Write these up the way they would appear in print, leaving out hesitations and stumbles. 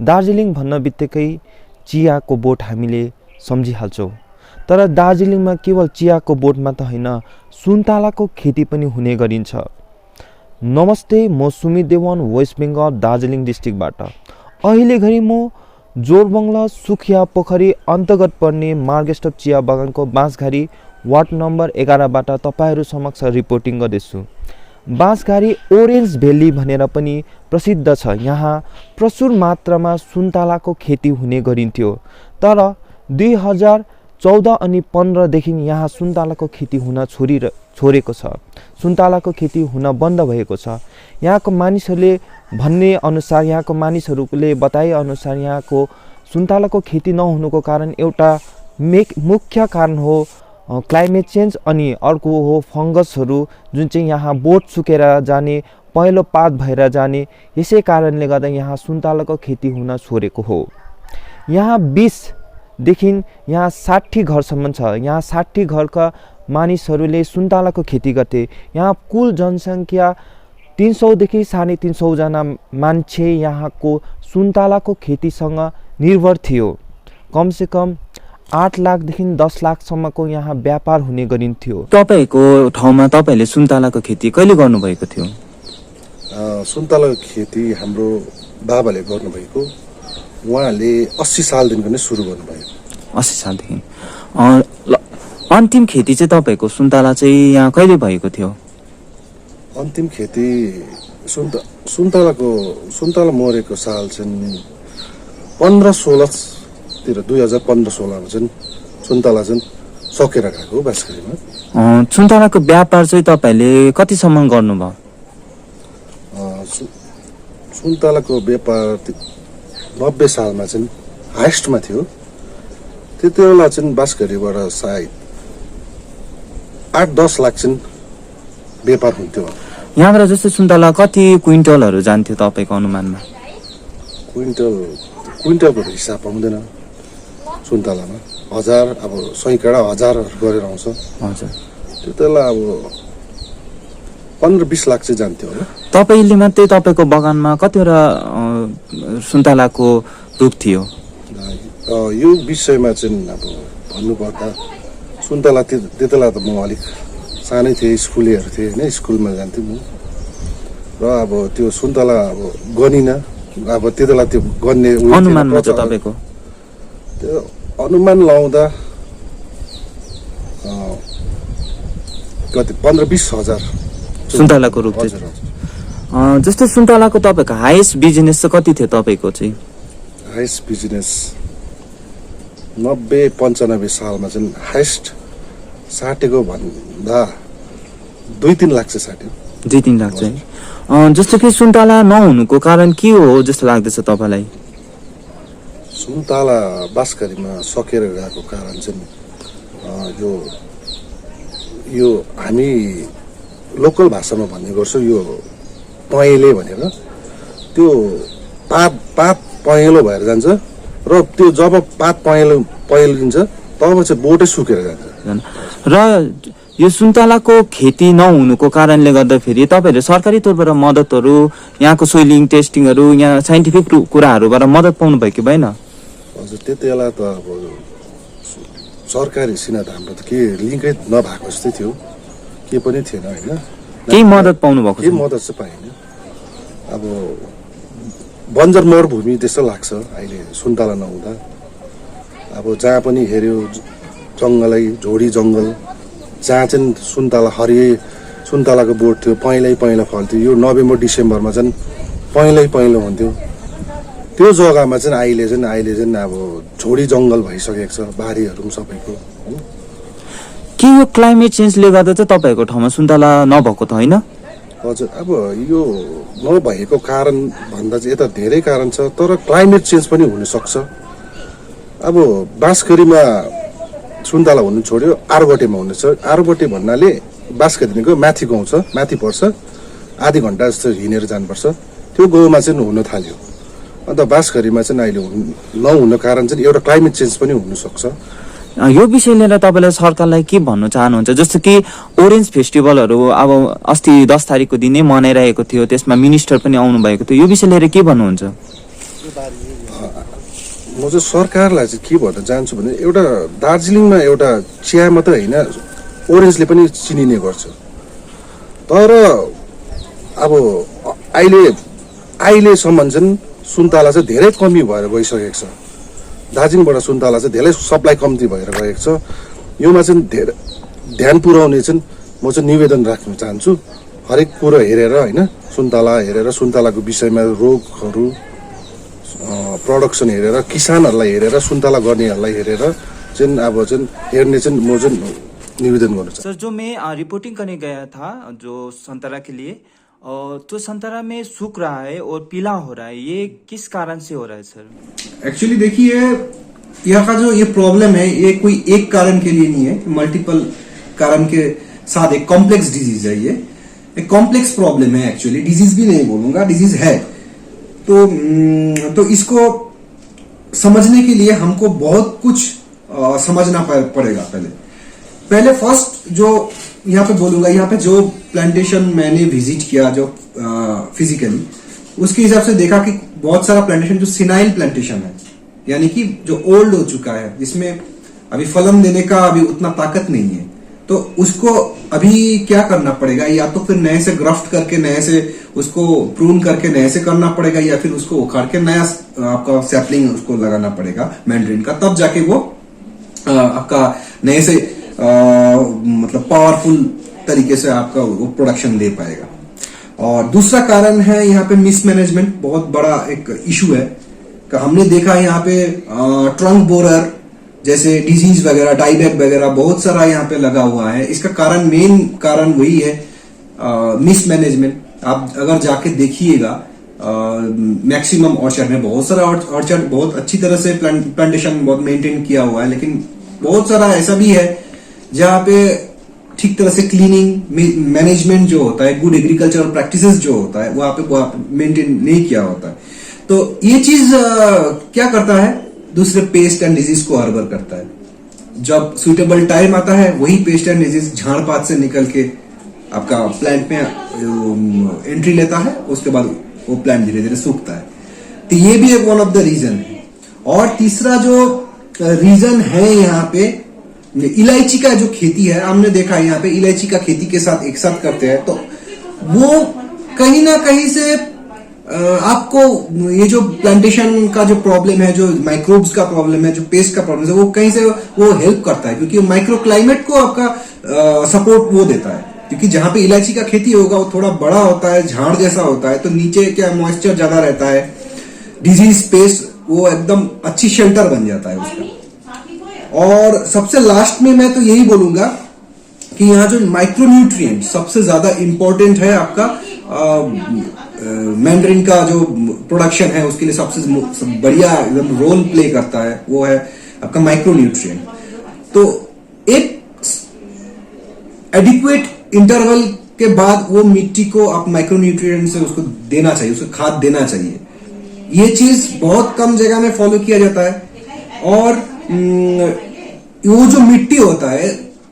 दार्जिलिङ भन्न बित्तिकै चियाको बोट हामीले सम्झिहाल्छौँ। तर दार्जिलिङमा केवल चियाको बोटमा त होइन, सुन्तलाको खेती पनि हुने गरिन्छ। नमस्ते, म सुमित देवान, वेस्ट बेङ्गल दार्जिलिङ डिस्ट्रिक्टबाट। अहिले घरि म जोरबङ्गला सुखिया पोखरी अन्तर्गत पर्ने मार्गेस्टप चिया बगानको बाँसघारी वार्ड नम्बर 11बाट तपाईहरू समक्ष रिपोर्टिङ गर्दैछु। बाँसघारी ओरेन्ज भ्याली भनेर पनि प्रसिद्ध छ। यहाँ प्रचुर मात्रामा सुन्तलाको खेती हुने गरिन्थ्यो। तर 2014 अनि 15देखि यहाँ सुन्तलाको खेती हुन छोडेको छ। सुन्तलाको खेती हुन बन्द भएको छ। यहाँको मानिसहरूले भन्ने अनुसार, यहाँको मानिसहरूले बताए अनुसार यहाँको सुन्तलाको खेती नहुनुको कारण एउटा मुख्य कारण हो क्लाइमेट चेन्ज, अनि अर्को हो फङ्गसहरू, जुन चाहिँ यहाँ बोट सुकेर जाने, पहेँलो पात भएर जाने। यसै कारणले गर्दा यहाँ सुन्तलाको खेती हुन छोडेको हो। यहाँ 20देखि यहाँ 60 घरसम्म छ। यहाँ 60 घरका मानिसहरूले सुन्तलाको खेती गर्थे। यहाँ कुल जनसङ्ख्या 300देखि 350 जना मान्छे यहाँको सुन्तलाको खेतीसँग निर्भर थियो। कमसेकम 8 लाखदेखि 10 लाखसम्मको यहाँ व्यापार हुने गरिन्थ्यो। तपाईको ठाउँमा तपाईले सुन्तलाको खेती कहिले गर्नुभएको थियो? सुन्तलाको खेती हाम्रो बाबाले गर्नुभएको, उहाँले 80 सालदेखि नै सुरु गर्नुभयो। 80 सालदेखि। अन्तिम खेती चाहिँ तपाईको सुन्तला चाहिँ यहाँ कहिले भएको थियो? अन्तिम खेती सुन्तला मरेको साल चाहिँ 15-16 तिर 2015-16 चाहिँ सुन्तला चाहिँ सकेर गएको बाँसघारीमा। सुन्तलाको व्यापार चाहिँ तपाईले कतिसम्म गर्नुभयो? सुन्तलाको व्यापार 90 सालमा चाहिँ हाइस्टमा थियो। त्यति बेला चाहिँ बाँसघारीबाट सायद 8-10 लाख चाहिँ व्यापार हुन्थ्यो। यहाँबाट जस्तै सुन्तला कति क्विन्टलहरू जान्थ्यो तपाईँको अनुमानमा? क्विन्टलको हिसाब पाउँदैन सुन्तलामा। 1000, अब सैकडा हजारहरू गरेर आउँछ। हजुर। त्यो बेला अब 15-20 लाख चाहिँ जान्थ्यो होला। तपाईँले मात्रै तपाईँको बगानमा कतिवटा सुन्तलाको रुख थियो? यो विषयमा चाहिँ अब भन्नुपर्दा सुन्तला त्यति बेला त म अलिक सानै थिएँ, स्कुलेहरू थिएँ होइन, स्कुलमा जान्थेँ म। र अब त्यो सुन्तला अब गनिन, अब त्यति बेला त्यो गन्ने अनुमानमा चाहिँ तपाईँको त्यो अनुमान लाउँदा कति 15-20 हजार सुन्तलाको रुख थियो। जस्तै सुन्तलाको तपाईँको हाइएस्ट बिजनेस चाहिँ कति थियो तपाईँको चाहिँ? हाइएस्ट बिजनेस 90-95 सालमा चाहिँ हाइएस्ट साटेको भन्दा 2-3 लाख चाहिँ साट्यो। 2-3 लाख चाहिँ। जस्तो कि सुन्तला नहुनुको कारण के हो जस्तो लाग्दैछ तपाईँलाई? सुन्तला बाँसघारीमा सकेर गएको कारण चाहिँ यो हामी लोकल भाषामा भन्ने गर्छौँ, यो पहेँले भनेर। त्यो पात पहेँलो भएर जान्छ र त्यो जब पात पहेँलिन्छ तब चाहिँ बोटै सुकेर जान्छ। र यो सुन्तलाको खेती नहुनुको कारणले गर्दाखेरि तपाईँहरूले सरकारी तौरबाट मद्दतहरू, यहाँको सोइलिङ टेस्टिङहरू, यहाँ साइन्टिफिक कुराहरूबाट मद्दत पाउनु भयो कि भएन? हजुर, त्यति बेला त अब सरकारीसित हाम्रो त के लिङ्कै नभएको जस्तै थियो, के पनि थिएन होइन। केही मद्दत पाउनु भएको? केही मद्दत चाहिँ पाइएन। अब बन्जर मरुभूमि त्यस्तो लाग्छ अहिले सुन्तला नहुँदा। अब जहाँ पनि हेऱ्यो जङ्गलै, झोडी जङ्गल, जहाँ चाहिँ सुन्तलाको बोट थियो, पहेँलो फल्थ्यो। यो नोभेम्बर-डिसेम्बरमा चाहिँ पहेँलो हुन्थ्यो। त्यो जग्गामा चाहिँ अहिले चाहिँ अब झोडी जङ्गल भइसकेको छ, बारीहरू पनि सबैको। के यो क्लाइमेट चेन्जले गर्दा चाहिँ तपाईँहरूको ठाउँमा सुन्तला नभएको त होइन? हजुर, अब यो नभएको कारण भन्दा चाहिँ यता धेरै कारण छ, तर क्लाइमेट चेन्ज पनि हुनसक्छ। अब बाँसघारीमा सुन्तला हुनु छोड्यो, आरुबटेमा हुनेछ। आरुबटे भन्नाले बाँसघारीदेखिको माथि गाउँ छ, माथि पर्छ, आधी घन्टा जस्तो हिँडेर जानुपर्छ। त्यो गाउँमा चाहिँ हुन थाल्यो। अन्त बाँसघारीमा चाहिँ अहिले नहुनु कारण चाहिँ एउटा क्लाइमेट चेन्ज पनि हुनसक्छ। यो विषय लिएर तपाईँलाई सरकारलाई के भन्न चाहनुहुन्छ? जस्तो कि ओरेन्ज फेस्टिभलहरू अब अस्ति 10 तारिकको दिनै मनाइरहेको थियो, त्यसमा मिनिस्टर पनि आउनु भएको थियो। यो विषय लिएर के भन्नुहुन्छ? म चाहिँ सरकारलाई चाहिँ के भन्न चाहन्छु भने एउटा दार्जिलिङमा एउटा चिया मात्रै होइन ओरेन्जले पनि चिनिने गर्छ। तर अब अहिलेसम्म चाहिँ सुन्तला चाहिँ धेरै कमी भएर गइसकेको छ। दार्जिलिङबाट सुन्तला चाहिँ धेरै सप्लाई कम्ती भएर गएको छ। योमा चाहिँ धेरै ध्यान पुर्याउने चाहिँ म चाहिँ निवेदन राख्न चाहन्छु। हरेक कुरो हेरेर होइन, सुन्तला हेरेर, सुन्तलाको विषयमा रोगहरू, प्रडक्सन हेरेर, किसानहरूलाई हेरेर, सुन्तला गर्नेहरूलाई हेरेर चाहिँ अब चाहिँ हेर्ने चाहिँ म चाहिँ निवेदन गर्नु चाहन्छु। सर, जो मैं रिपोर्टिंग करने गया था जो संतरा के लिए, तो संतरा में सूख रहा है और पीला हो रहा है, ये किस कारण से हो रहा है सर? एक्चुअली देखिए, यहाँ का जो ये प्रॉब्लम है ये कोई एक कारण के लिए नहीं है, मल्टीपल कारण के साथ एक कॉम्प्लेक्स डिजीज है। ये एक कॉम्प्लेक्स प्रॉब्लम है। एक्चुअली डिजीज भी नहीं बोलूंगा, डिजीज है। तो इसको समझने के लिए हमको बहुत कुछ समझना पड़ेगा। पहले फर्स्ट जो यहाँ पे बोलूंगा, यहाँ पे जो प्लांटेशन मैंने विजिट किया जो फिजिकली, उसके हिसाब से देखा कि बहुत सारा प्लांटेशन जो सिनाइल प्लांटेशन है, यानी कि जो ओल्ड हो चुका है, जिसमें अभी फलम देने का अभी उतना ताकत नहीं है, तो उसको अभी क्या करना पड़ेगा, या तो फिर नए से ग्राफ्ट करके नए से उसको प्रून करके नए से करना पड़ेगा, या फिर उसको उखाड़ के नया आपका सैपलिंग उसको लगाना पड़ेगा मैंड्रिन का, तब जाके वो आपका नए से मतलब पावरफुल तरीके से आपका वो प्रोडक्शन दे पाएगा। और दूसरा कारण है यहाँ पे मिसमैनेजमेंट, बहुत बड़ा एक इशू है। हमने देखा यहाँ पे ट्रंक बोरर जैसे डिजीज वगैरह, डाईबैक वगैरह बहुत सारा यहाँ पे लगा हुआ है। इसका कारण, मेन कारण वही है मिसमैनेजमेंट। आप अगर जाके देखिएगा मैक्सिमम ऑर्चर्ड में बहुत सारा ऑर्चर्ड बहुत अच्छी तरह से प्लांटेशन बहुत मेंटेन किया हुआ है, लेकिन बहुत सारा ऐसा भी है जहाँ पे ठीक तरह से क्लीनिंग मैनेजमेंट जो होता है, गुड एग्रीकल्चरल प्रैक्टिसेस जो होता है, वहां पे मेंटेन नहीं किया होता है। तो ये चीज क्या करता है, दूसरे पेस्ट एंड डिजीज को हार्बर करता है। जब सुइटेबल टाइम आता है, वही पेस्ट एंड डिजीज झाड़ पात से निकल के आपका प्लांट में एंट्री लेता है, उसके बाद वो प्लांट धीरे धीरे सूखता है। तो ये भी एक वन ऑफ द रीजन है। और तीसरा जो रीजन है यहाँ पे, इलायची का जो खेती है, हमने देखा है यहाँ पे इलायची का खेती के साथ एक साथ करते हैं, तो वो कहीं ना कहीं से आपको ये जो प्लांटेशन का जो प्रॉब्लम है, जो माइक्रोब्स का प्रॉब्लम है, जो पेस्ट का प्रॉब्लम है, वो कहीं से वो हेल्प करता है, क्योंकि माइक्रो क्लाइमेट को आपका सपोर्ट वो देता है। क्योंकि जहां पे इलायची का खेती होगा वो थोड़ा बड़ा होता है, झाड़ जैसा होता है, तो नीचे क्या मॉइस्चर ज्यादा रहता है, डिजीज पेस्ट वो एकदम अच्छी शेल्टर बन जाता है उसका। और सबसे लास्ट में मैं तो यही बोलूंगा कि यहाँ जो माइक्रोन्यूट्रिएंट सबसे ज्यादा इंपॉर्टेंट है आपका मैंड्रिन का जो प्रोडक्शन है, उसके लिए सबसे बढ़िया एकदम रोल प्ले करता है, वो है आपका माइक्रोन्यूट्रिएंट। तो एक एडिक्वेट इंटरवल के बाद वो मिट्टी को आप माइक्रोन्यूट्रिएंट से उसको देना चाहिए, उसको खाद देना चाहिए। ये चीज बहुत कम जगह में फॉलो किया जाता है। और वो जो मिट्टी होता है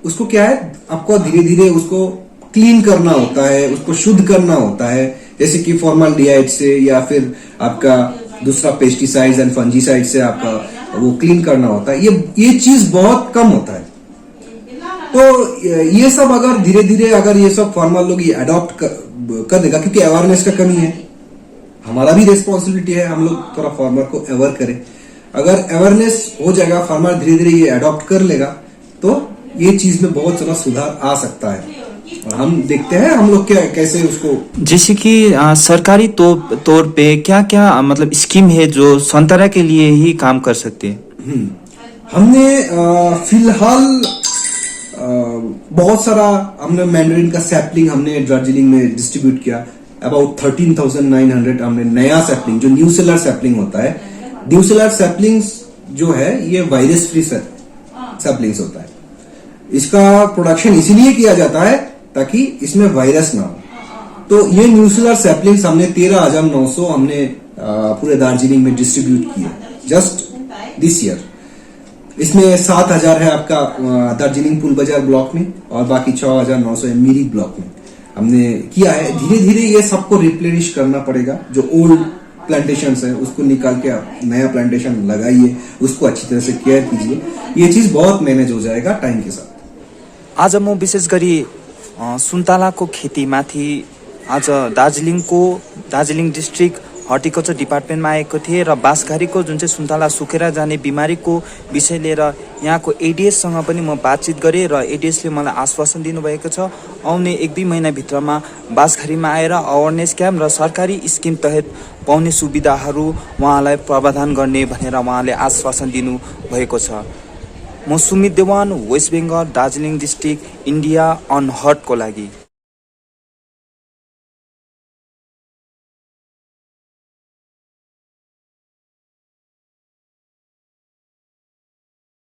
उसको क्या है, आपको धीरे धीरे उसको क्लीन करना होता है, उसको शुद्ध करना होता है, जैसे कि फॉर्मल्डिहाइड से या फिर आपका दूसरा पेस्टिसाइड्स एंड फंजीसाइड से आपका वो क्लीन करना होता है। ये चीज बहुत कम होता है। तो ये सब अगर धीरे धीरे अगर ये सब फार्मर लोग ये अडॉप्ट कर देगा, क्योंकि अवेयरनेस का कमी है, हमारा भी रिस्पॉन्सिबिलिटी है, हम लोग थोड़ा फार्मर को अवेयर करें। अगर अवेयरनेस हो जाएगा, फार्मर धीरे धीरे ये अडॉप्ट कर लेगा, तो ये चीज में बहुत सारा सुधार आ सकता है। और हम देखते हैं हम लोग क्या कैसे उसको, जैसे कि सरकारी तौर पे क्या क्या मतलब स्कीम है जो संतरा के लिए ही काम कर सकते हैं? हमने फिलहाल बहुत सारा हमने मैंड्रिन का सैपलिंग हमने दार्जिलिंग में डिस्ट्रीब्यूट किया। अबाउट 13,900 हमने नया सैपलिंग, जो न्यू सेलर सैपलिंग होता है, न्यू सेलर सैपलिंग्स जो है ये वायरस फ्री सैपलिंग्स होता है। इसका प्रोडक्शन इसीलिए किया जाता है ताकि इसमें वायरस ना हो। तो ये न्यू सेलर सैपलिंग्स हमने 13,900 हमने पूरे दार्जिलिंग में डिस्ट्रीब्यूट किए जस्ट दिस ईयर। इसमें 7,000 है आपका दार्जिलिंग पुल बाजार ब्लॉक में, और बाकी 6,900 है मिरी ब्लॉक में हमने किया है। धीरे धीरे ये सबको रिप्लेनिश करना पड़ेगा, जो ओल्ड प्लांटेशंस है उसको निकाल के आप नया प्लांटेशन लगाइए, उसको अच्छी तरह से केयर कीजिए, ये चीज बहुत मैनेज हो जाएगा टाइम के साथ। आज म विशेष गरी सुन्तलाको खेतीमाथि आज दार्जिलिङ डिस्ट्रिक्ट हर्टिकल्चर डिपार्टमेन्टमा आएको थिएँ र बाँसघारीको जुन चाहिँ सुन्तला सुकेर जाने बिमारीको विषय लिएर यहाँको एडिएससँग पनि म बातचित गरेँ र एडिएसले मलाई आश्वासन दिनुभएको छ आउने 1-2 महिनाभित्रमा बाँसघारीमा आएर अवेरनेस क्याम्प र सरकारी स्किम तहत पाउने सुविधाहरू उहाँलाई प्रावधान गर्ने भनेर उहाँले आश्वासन दिनुभएको छ। म Sumit Dewan, West Bengal, Darjeeling district, India अनहर्टको लागि।